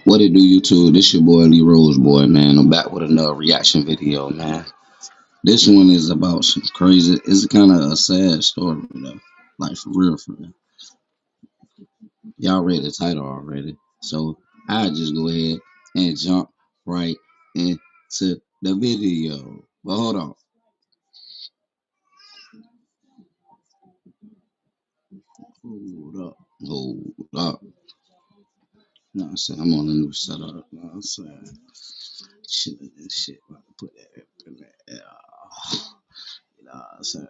What it do, YouTube? This your boy Lee Rose, boy, man. I'm back with another reaction video, man. This one is about some crazy. It's kind of a sad story, though. Like for real, for real. Y'all read the title already, so I just go ahead and jump right into the video. But hold up. No, I'm saying I'm on a new setup. No, I'm saying shit. About to put that up in there. You know what I'm saying?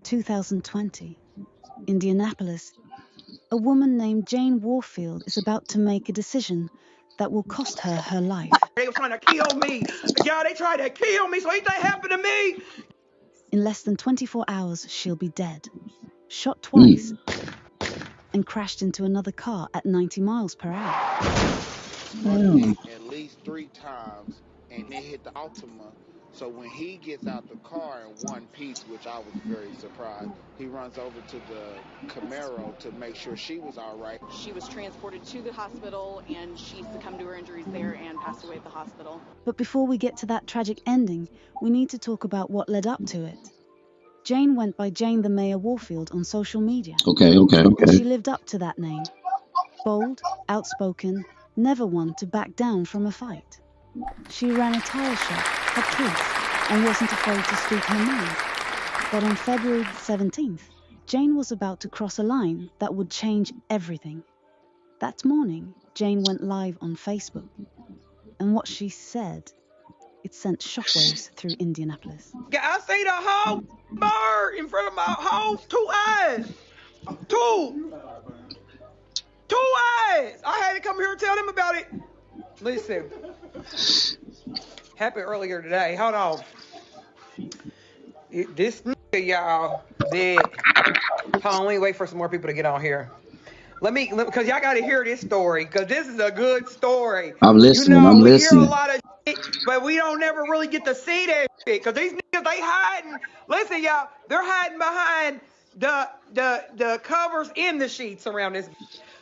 2020, Indianapolis. A woman named Jane Warfield is about to make a decision that will cost her her life. They were trying to kill me. Yeah, they tried to kill me. So anything happened to me? In less than 24 hours, she'll be dead, shot twice, Mm. and crashed into another car at 90 miles per hour. Mm. At least 3 times and then hit the Altima. So when he gets out the car in one piece, which I was very surprised, he runs over to the Camaro to make sure she was all right. She was transported to the hospital and she succumbed to her injuries there and passed away at the hospital. But before we get to that tragic ending, we need to talk about what led up to it. Jane went by Jane the Mayor Warfield on social media. Okay. She lived up to that name. Bold, outspoken, never one to back down from a fight. She ran a tire shop, had kids, and wasn't afraid to speak her mind. But on February 17th, Jane was about to cross a line that would change everything. That morning, Jane went live on Facebook. And what she said, it sent shockwaves through Indianapolis. Yeah, I see the whole bird in front of my house. Two eyes. Two eyes. I had to come here and tell them about it. Listen. Happened earlier today. Hold on. This nigga, y'all, dead. Hold on, let me wait for some more people to get on here. Because y'all got to hear this story, because this is a good story. I'm listening. You know, I'm we hear a listening. lot of shit, but we don't never really get to see that shit, because these niggas, they hiding. Listen, y'all, they're hiding behind the covers in the sheets around this.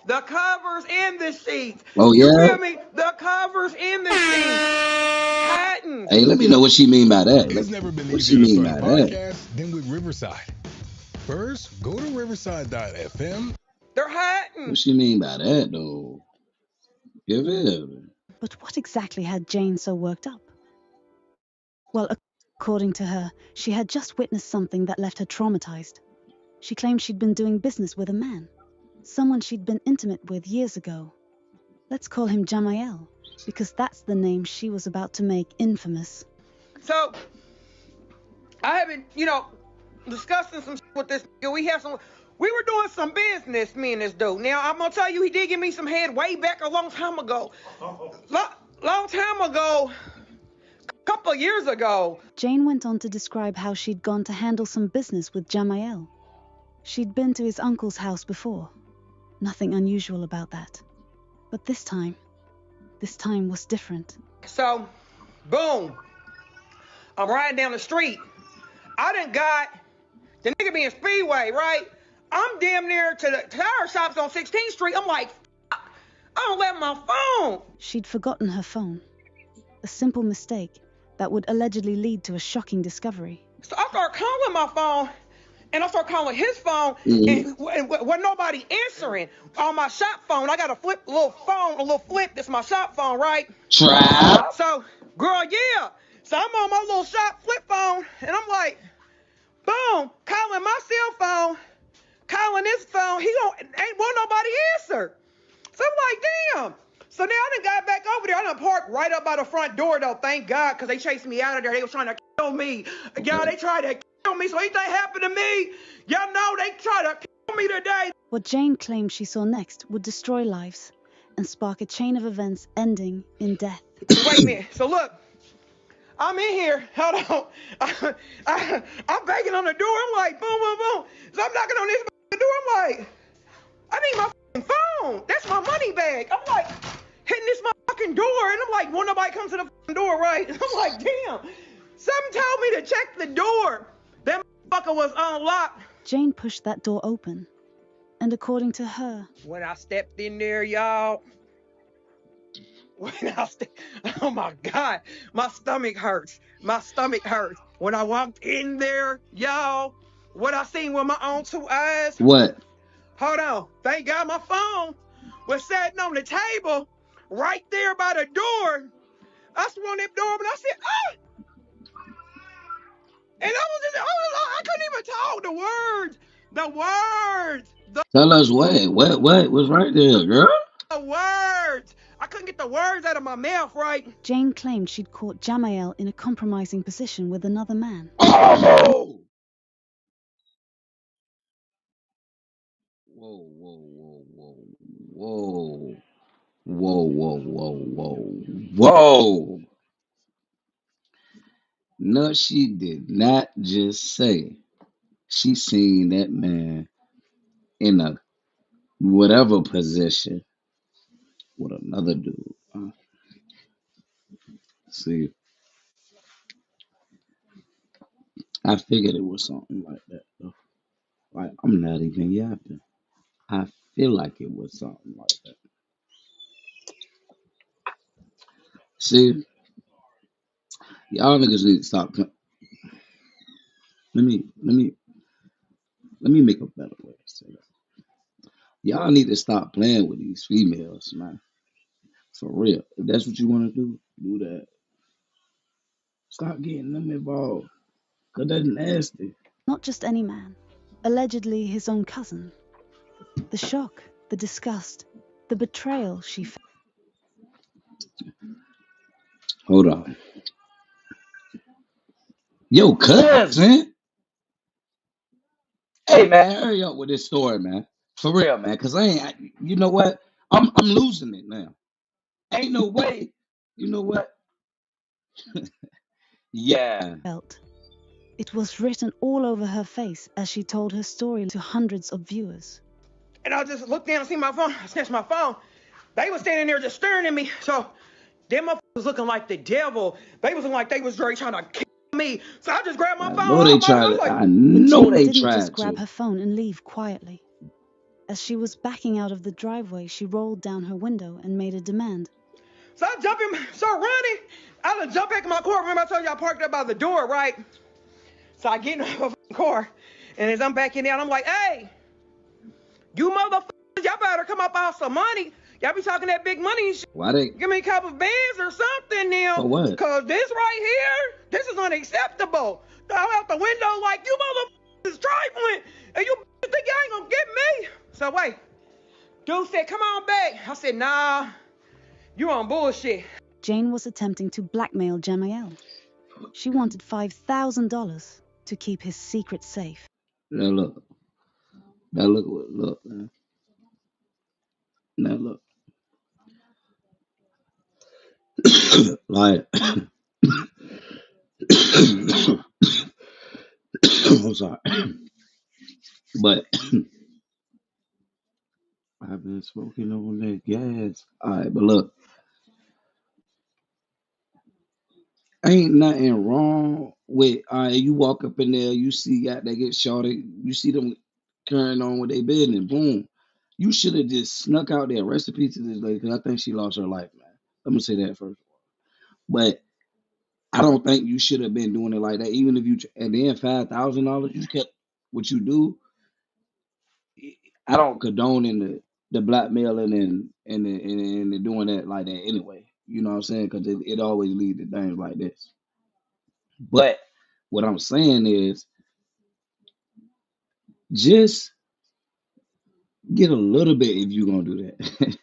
The covers in the sheets. Oh You yeah. feel me? The covers in the sheets. Hiding. Hey, let me know what she mean by that. It's never been What she easier to mean start a by that? podcast than with Riverside. First, go to riverside.fm. They're hiding. What she mean by that though? Give it. But what exactly had Jane so worked up? Well, according to her, she had just witnessed something that left her traumatized. She claimed she'd been doing business with a man, someone she'd been intimate with years ago. Let's call him Jamael, because that's the name she was about to make infamous. So, I have been, discussing some shit with this nigga. We were doing some business, me and this dude. Now, I'm gonna tell you, he did give me some head way back a long time ago. Long time ago, a couple years ago. Jane went on to describe how she'd gone to handle some business with Jamael. She'd been to his uncle's house before. Nothing unusual about that. But this time was different. So, boom. I'm riding down the street. I done got the nigga being Speedway, right? I'm damn near to the tire shops on 16th Street. I'm like, I don't left my phone. She'd forgotten her phone. A simple mistake that would allegedly lead to a shocking discovery. So I start calling my phone, and I start calling his phone, and wasn't nobody answering on my shop phone. I got a little flip. That's my shop phone, right? Trap. So, girl, yeah. So I'm on my little shop flip phone, and I'm like, boom, calling my cell phone, calling this phone. Ain't want nobody answer. So I'm like, damn. So now I done got back over there. I done parked right up by the front door, though, thank God, because they chased me out of there. They was trying to kill me. Y'all, they tried to kill me. So anything happened to me, y'all know they tried to kill me today. What Jane claimed she saw next would destroy lives and spark a chain of events ending in death. Wait a minute. So look, I'm in here. Hold on. I'm banging on the door. I'm like, boom, boom, boom. So I'm knocking on this door. I'm like, I need my phone. That's my money bag. I'm like, hitting this motherfucking door. And I'm like, won't nobody come to the door, right? I'm like, damn. Something told me to check the door. That motherfucker was unlocked. Jane pushed that door open, and according to her, when I stepped in there, y'all, oh my God, my stomach hurts. My stomach hurts. When I walked in there, y'all, what I seen with my own two eyes. What? Hold on. Thank God my phone was sitting on the table right there by the door. I swung that door, but I said, ah! And I couldn't even talk the words. Tell us what was right there, girl? The words. I couldn't get the words out of my mouth right. Jane claimed she'd caught Jamael in a compromising position with another man. Oh! Whoa, whoa, whoa, whoa, whoa. Whoa, whoa, whoa, whoa, whoa. No, she did not just say she seen that man in a whatever position with another dude. See, I figured it was something like that, though. Like, I'm not even yapping. I feel like it was something like that. See, y'all niggas need to stop. Let me make a better way to say that. Y'all need to stop playing with these females, man. For real. If that's what you want to do that. Stop getting them involved. Cause that's nasty. Not just any man, allegedly his own cousin. The shock, the disgust, the betrayal she felt. Hold on. Yo, cousin. Hey man, hurry up with this story, man. For real, man. Cause you know what? I'm losing it now. Ain't no way. You know what? Yeah. It was written all over her face as she told her story to hundreds of viewers. And I just looked down and see my phone. I snatched my phone. They was standing there just staring at me. So them motherfuckers was looking like the devil. They was looking like they was ready trying to kill me. So I just grabbed my I phone. know they tried to. I know Jane they didn't tried just grab to. her phone and leave quietly. As she was backing out of the driveway, she rolled down her window and made a demand. So I jump in, start running. I done jump back in my car. Remember I told you I parked up by the door, right? So I get in my car, and as I'm backing out, I'm like, hey, you motherfuckers, y'all better come up off some money. Y'all be talking that big money and shit. Why they? Give me a couple of bands or something now. For what? Cause this right here, this is unacceptable. Throw out the window like you motherfuckers is trifling, and you think y'all ain't gonna get me. So wait, dude said, come on back. I said, nah, you on bullshit. Jane was attempting to blackmail Jamael. She wanted $5,000 to keep his secret safe. Now look. Now look, man. Now look. Like, I'm sorry, but I've been smoking on that gas. All right, but look, ain't nothing wrong with. All right, you walk up in there, you see got they get shorty, you see them carrying on with their business. Boom, you should have just snuck out there. Recipe to this lady because I think she lost her life, man. Let me say that first, but I don't think you should have been doing it like that. Even if you and then $5,000, you kept what you do. I don't condone in the blackmailing and the doing that like that anyway. You know what I'm saying? Because it always leads to things like this. But what I'm saying is just get a little bit if you're gonna do that.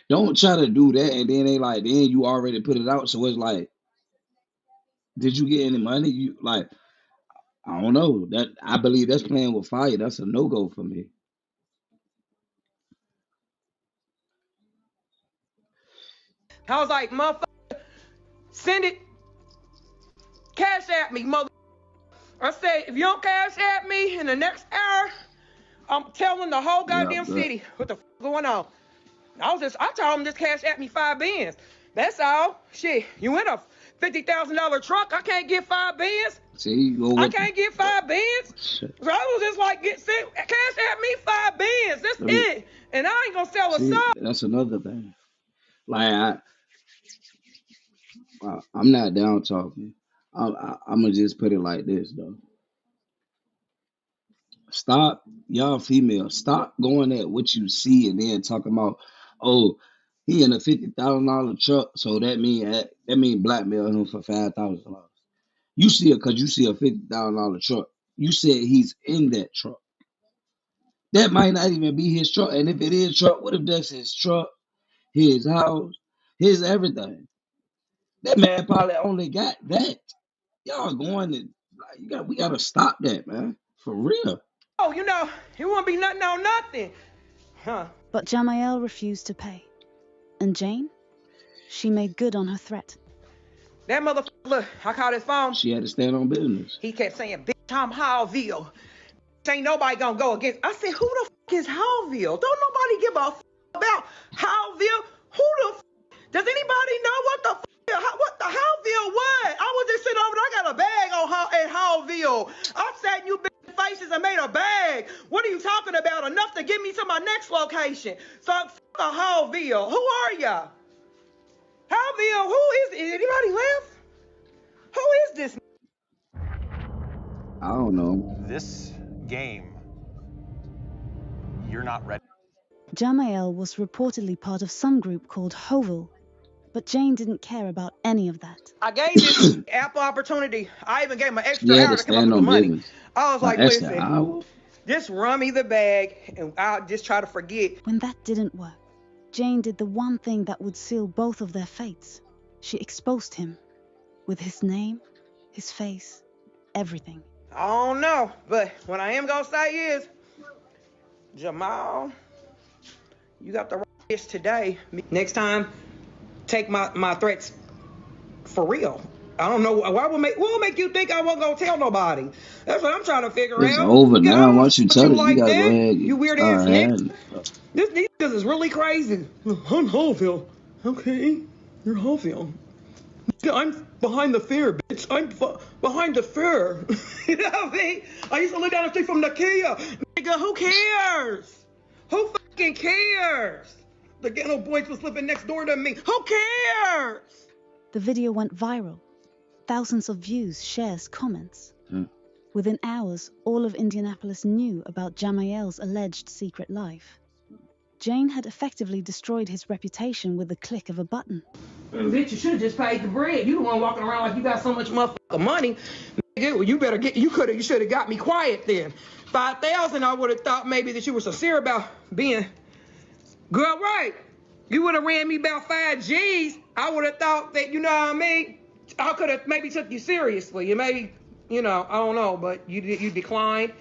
Don't try to do that and then then you already put it out. So it's like, did you get any money? You like, I don't know. That I believe that's playing with fire. That's a no-go for me. I was like, motherfucker, send it, cash at me, mother. I said, if you don't cash at me in the next hour, I'm telling the whole goddamn city what the fuck going on. I told them just cash at me 5 bands. That's all. Shit, you in a $50,000 truck. I can't get 5 Benz. See, you go I with can't get 5 Benz. Shit. So I was just like, cash at me 5 Benz. That's Let me- it. And I ain't gonna sell a See, soul. that's another thing. Like I'm not down talking. I'm gonna just put it like this though. Stop, y'all females. Stop going at what you see and then talking about, oh, he in a $50,000 truck, so that mean blackmail him for $5,000. You see it because you see a $50,000 truck. You said he's in that truck. That might not even be his truck. And if it is truck, what if that's his truck, his house, his everything? That man probably only got that. Y'all going to we gotta stop that, man. For real. Oh, it won't be nothing on nothing. Huh. But Jamael refused to pay. And Jane? She made good on her threat. That motherfucker, look, I called his phone. She had to stand on business. He kept saying, bitch, I'm Howville. Ain't nobody gonna go against. I said, who the fuck is Howville? Don't nobody give a fuck about Howville. Who the fuck? Does anybody know what the what the Howville was? I was just sitting over there. I got a bag on at Howville. I sat in you bitch faces and made a bag. What are you talking about? Enough to get me to my next location. So fuck a Howville. Who are ya? Howville, who is anybody left? Who is this? I don't know. This game, you're not ready. Jamael was reportedly part of some group called Hovel, but Jane didn't care about any of that. I gave this Apple opportunity. I even gave him an extra You had hour to to come up stand with the on money. business. I was like, An extra listen, hour? just run me the bag and I'll just try to forget. When that didn't work, Jane did the one thing that would seal both of their fates. She exposed him with his name, his face, everything. I don't know, but what I am gonna say is, Jamal, you got the right this today. Next time, take my threats for real. I don't know what will make you think I wasn't gonna tell nobody. That's what I'm trying to figure It's out. over You now. know, Once you but tell you it, you like gotta go that? ahead You and weird start ass nigga. having it. These niggas is really crazy. I'm Hallville. Okay, you're Hallville. I'm behind the fair, bitch. I'm behind the fair. You know what I mean? I used to live down the street from Nakia. Nigga, who cares? Who fucking cares? The ghetto boys was living next door to me. Who cares? The video went viral. Thousands of views, shares, comments. Within hours, all of Indianapolis knew about Jamael's alleged secret life. Jane had effectively destroyed his reputation with the click of a button. Bitch, you should have just paid the bread. You the one walking around like you got so much motherfucking money. Nigga, well, you should have got me quiet then. 5,000, I would have thought maybe that you were sincere about being, girl, right. You would have ran me about 5 G's. I would have thought that, you know what I mean? I could have maybe took you seriously. And maybe, I don't know, but you declined.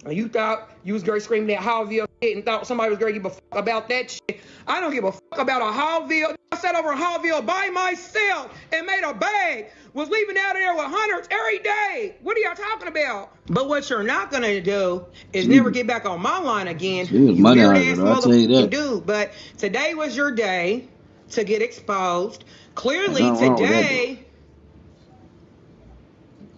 And you thought you was going to scream that Hallville shit and thought somebody was going to give a fuck about that shit. I don't give a fuck about a Hallville. I sat over in Hallville by myself and made a bag. Was leaving out of there with hundreds every day. What are y'all talking about? But what you're not going to do is never get back on my line again. You Weird out of ass it, I'll tell you that. motherfucking dude. But today was your day to get exposed. Clearly Nothing wrong with that, today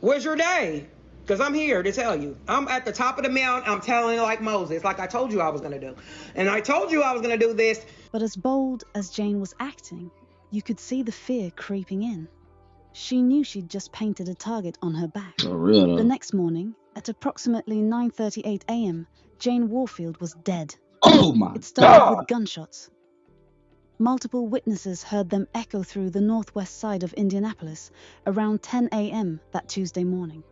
was your day. Because I'm here to tell you. I'm at the top of the mountain. I'm telling like Moses, like I told you I was going to do. And I told you I was going to do this. But as bold as Jane was acting, you could see the fear creeping in. She knew she'd just painted a target on her back. For real though. The next morning, at approximately 9:38 a.m., Jane Warfield was dead. Oh my It started God. with gunshots. Multiple witnesses heard them echo through the northwest side of Indianapolis around 10 a.m. that Tuesday morning.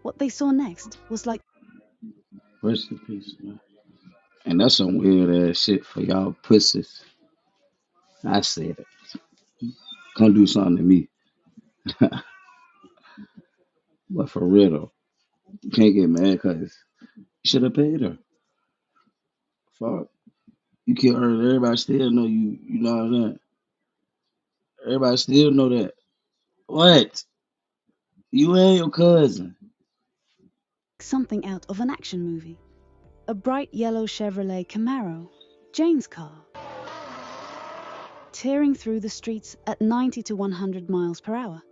What they saw next was like Rest in peace, man. And that's some weird ass shit for y'all pussies. I said it. Come do something to me. But for real though, you can't get mad because you should have paid her. Fuck. You killed her. Everybody still know you. You know what I'm saying? Everybody still know that. What? You and your cousin. something out of an action movie. A bright yellow Chevrolet Camaro, Jane's car. tearing through the streets at 90 to 100 miles per hour.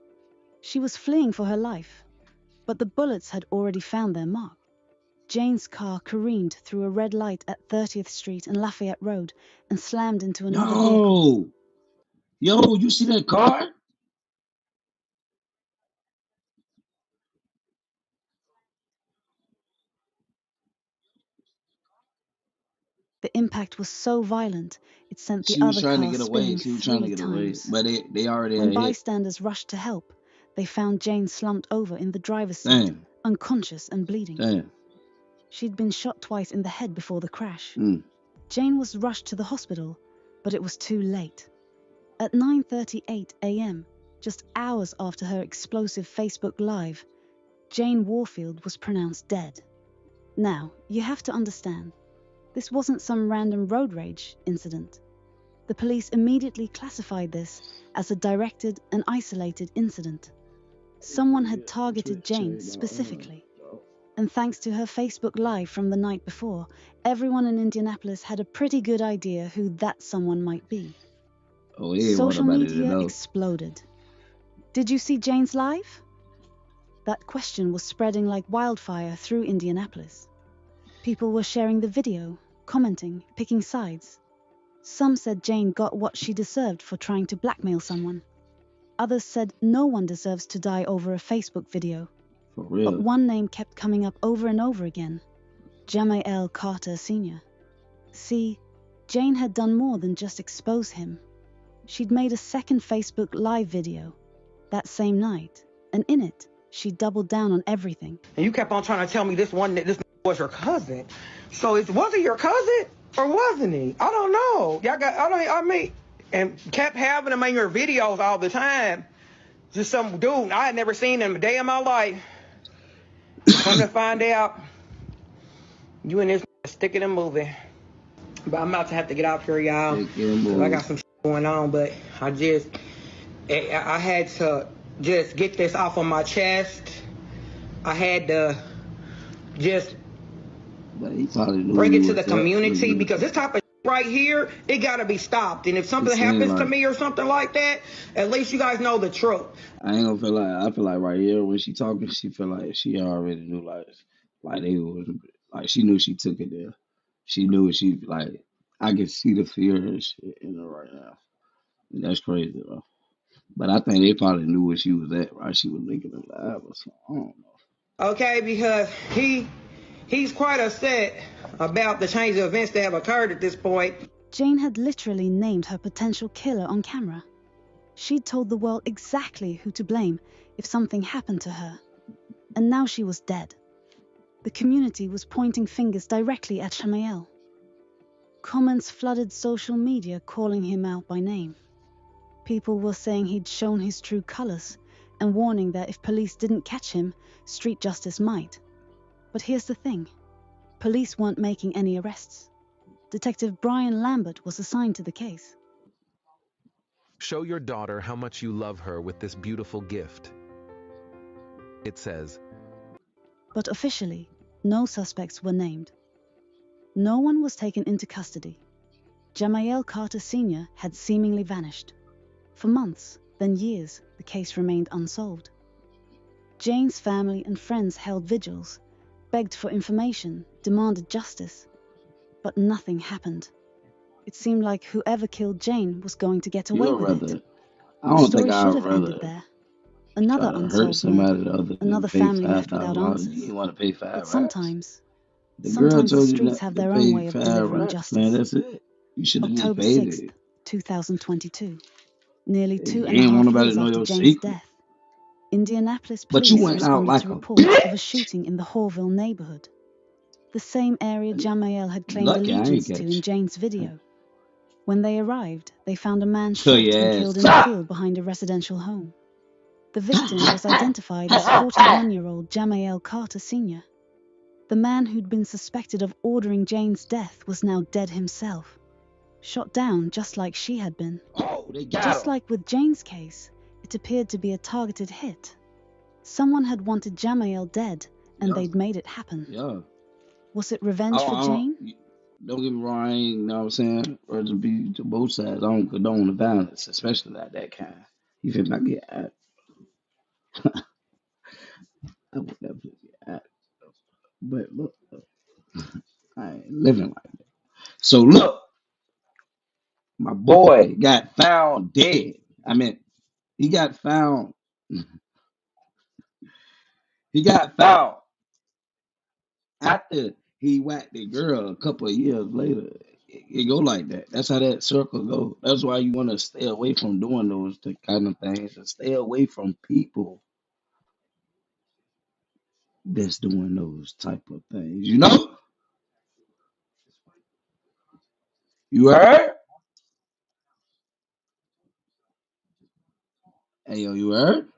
She was fleeing for her life, but the bullets had already found their mark. Jane's car careened through a red light at 30th Street and Lafayette Road and slammed into another vehicle. Yo, you see that car? The impact was so violent, it sent the She was other trying to car get away. spinning She was trying to 3 get away. times. But they already When had hit. bystanders rushed to help, they found Jane slumped over in the driver's seat, Damn. unconscious and bleeding. Damn. She'd been shot twice in the head before the crash. Mm. Jane was rushed to the hospital, but it was too late. At 9:38 a.m., just hours after her explosive Facebook Live, Jane Warfield was pronounced dead. Now, you have to understand, this wasn't some random road rage incident. The police immediately classified this as a directed and isolated incident. Someone had targeted Jane specifically. And thanks to her Facebook Live from the night before, everyone in Indianapolis had a pretty good idea who that someone might be. Oh, yeah, Social media exploded. Did you see Jane's live? That question was spreading like wildfire through Indianapolis. People were sharing the video, commenting, picking sides. Some said Jane got what she deserved for trying to blackmail someone. Others said no one deserves to die over a Facebook video. For real. But one name kept coming up over and over again: Jamiel Carter Sr. See, Jane had done more than just expose him. She'd made a second Facebook Live video that same night, and in it, she doubled down on everything. And you kept on trying to tell me this was your cousin. So was he your cousin or wasn't he? I don't know. And kept having him in your videos all the time. Just some dude I had never seen him a day in my life. Come to find out, you and this sticking and moving. But I'm about to have to get out here, y'all. I got some shit going on, but I had to just get this off of my chest. I had to just bring it to the community, because this type of right here, it got to be stopped. And if something happens to me or something like that, at least you guys know the truth. I ain't gonna feel like, I feel like right here when she talking, she feel like she already knew, like they was, like she knew she took it there. She knew she, like, I can see the fear and shit in her right now. And that's crazy though. But I think they probably knew where she was at, right? She was linking alive or something. I don't know. Okay, because he's quite upset about the change of events that have occurred at this point. Jane had literally named her potential killer on camera. She'd told the world exactly who to blame if something happened to her. And now she was dead. The community was pointing fingers directly at Jamiel. Comments flooded social media calling him out by name. People were saying he'd shown his true colors and warning that if police didn't catch him, street justice might. But here's the thing. Police weren't making any arrests. Detective Brian Lambert was assigned to the case. Show your daughter how much you love her with this beautiful gift. It says. But officially, no suspects were named. No one was taken into custody. Jamiel Carter Sr. had seemingly vanished. For months, then years, the case remained unsolved. Jane's family and friends held vigils, begged for information, demanded justice. But nothing happened. It seemed like whoever killed Jane was going to get away with it. I don't The think story I'd should have rather ended there. Another hurt unsolved somebody murder. other than Another pay family left without $5,000. answers. You want to pay $5 But racks? sometimes The girl the told you streets not have to their pay own way of $5 delivering racks, justice. man. That's it. You should have just October paid 6th, it. 2022. Nearly You 2.5 ain't want nobody years to know after your Jane's secret. death, Indianapolis But police you went out responded like to a reports of a bitch. shooting in the Hallville neighborhood, the same area Jamiel had claimed Lucky I ain't allegiance to catch in you. Jane's video. When they arrived, they found a man Kill shot your and ass. killed in a field behind a residential home. The victim was identified as 41-year-old Jamiel Carter Sr. The man who'd been suspected of ordering Jane's death was now dead himself, shot down just like she had been. Oh, they got Just him. like with Jane's case, it appeared to be a targeted hit. Someone had wanted Jamiel dead, and Yeah. they'd made it happen. Yeah. Was it revenge for Jane? Don't get me wrong, I ain't, you know what I'm saying? Or to be to both sides. I don't condone the violence, especially like that kind. You feel me? I would never get at. But look, I ain't living like that. So look, my boy got found dead. I mean, he got found. He got found after he whacked the girl a couple of years later. It go like that. That's how that circle go. That's why you want to stay away from doing those kind of things and stay away from people that's doing those type of things. You know? You heard? Hey yo, you heard?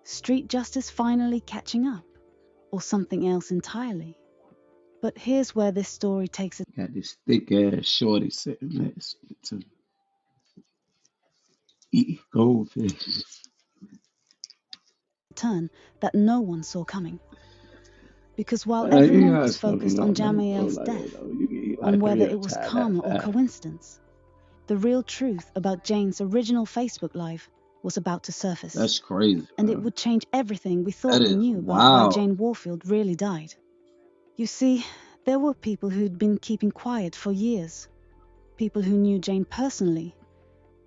Street justice finally catching up, or something else entirely? But here's where this story takes a Got this thick ass shorty sitting next to eat goldfish. turn that no one saw coming. Because while You everyone gotta was stop focused doing on that, bro. Jamiel's Like, death, you on like whether it was tie karma that or fast. coincidence, the real truth about Jane's original Facebook Live was about to surface. That's crazy, And it bro. would change everything we thought That we is knew about why wild. Jane Warfield really died. You see, there were people who'd been keeping quiet for years. People who knew Jane personally,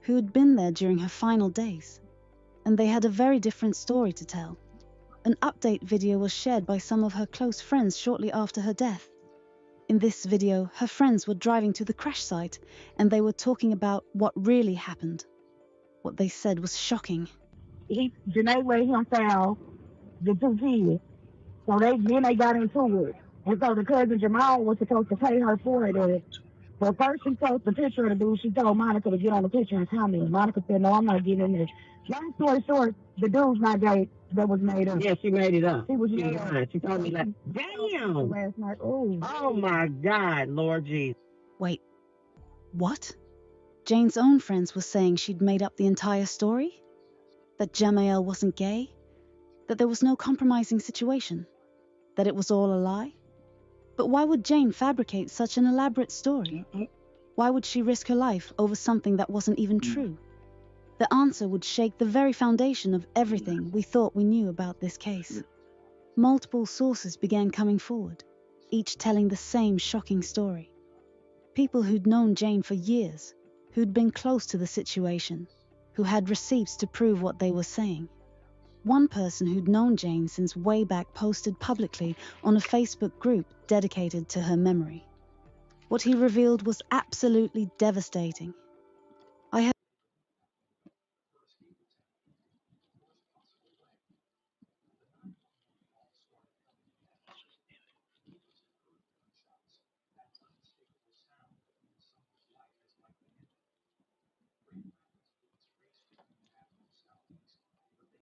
who had been there during her final days. And they had a very different story to tell. An update video was shared by some of her close friends shortly after her death. In this video, her friends were driving to the crash site and they were talking about what really happened. What they said was shocking. Janae let him found the two kids. So they got into it. And so the cousin Jamal was supposed to pay her for it. But first she told the picture of the dude. She told Monica to get on the picture and comment. Monica said, "No, I'm not getting in there." Long story short, the dude's not gay. That was made up. Yeah, she made it up. She was lying. She told me like, damn. Last night. Oh my God, Lord Jesus. Wait, what? Jane's own friends were saying she'd made up the entire story? That Jamiel wasn't gay? That there was no compromising situation? That it was all a lie? But why would Jane fabricate such an elaborate story? Why would she risk her life over something that wasn't even true? The answer would shake the very foundation of everything we thought we knew about this case. Multiple sources began coming forward, each telling the same shocking story. People who'd known Jane for years, who'd been close to the situation, who had receipts to prove what they were saying. One person who'd known Jane since way back posted publicly on a Facebook group dedicated to her memory. What he revealed was absolutely devastating.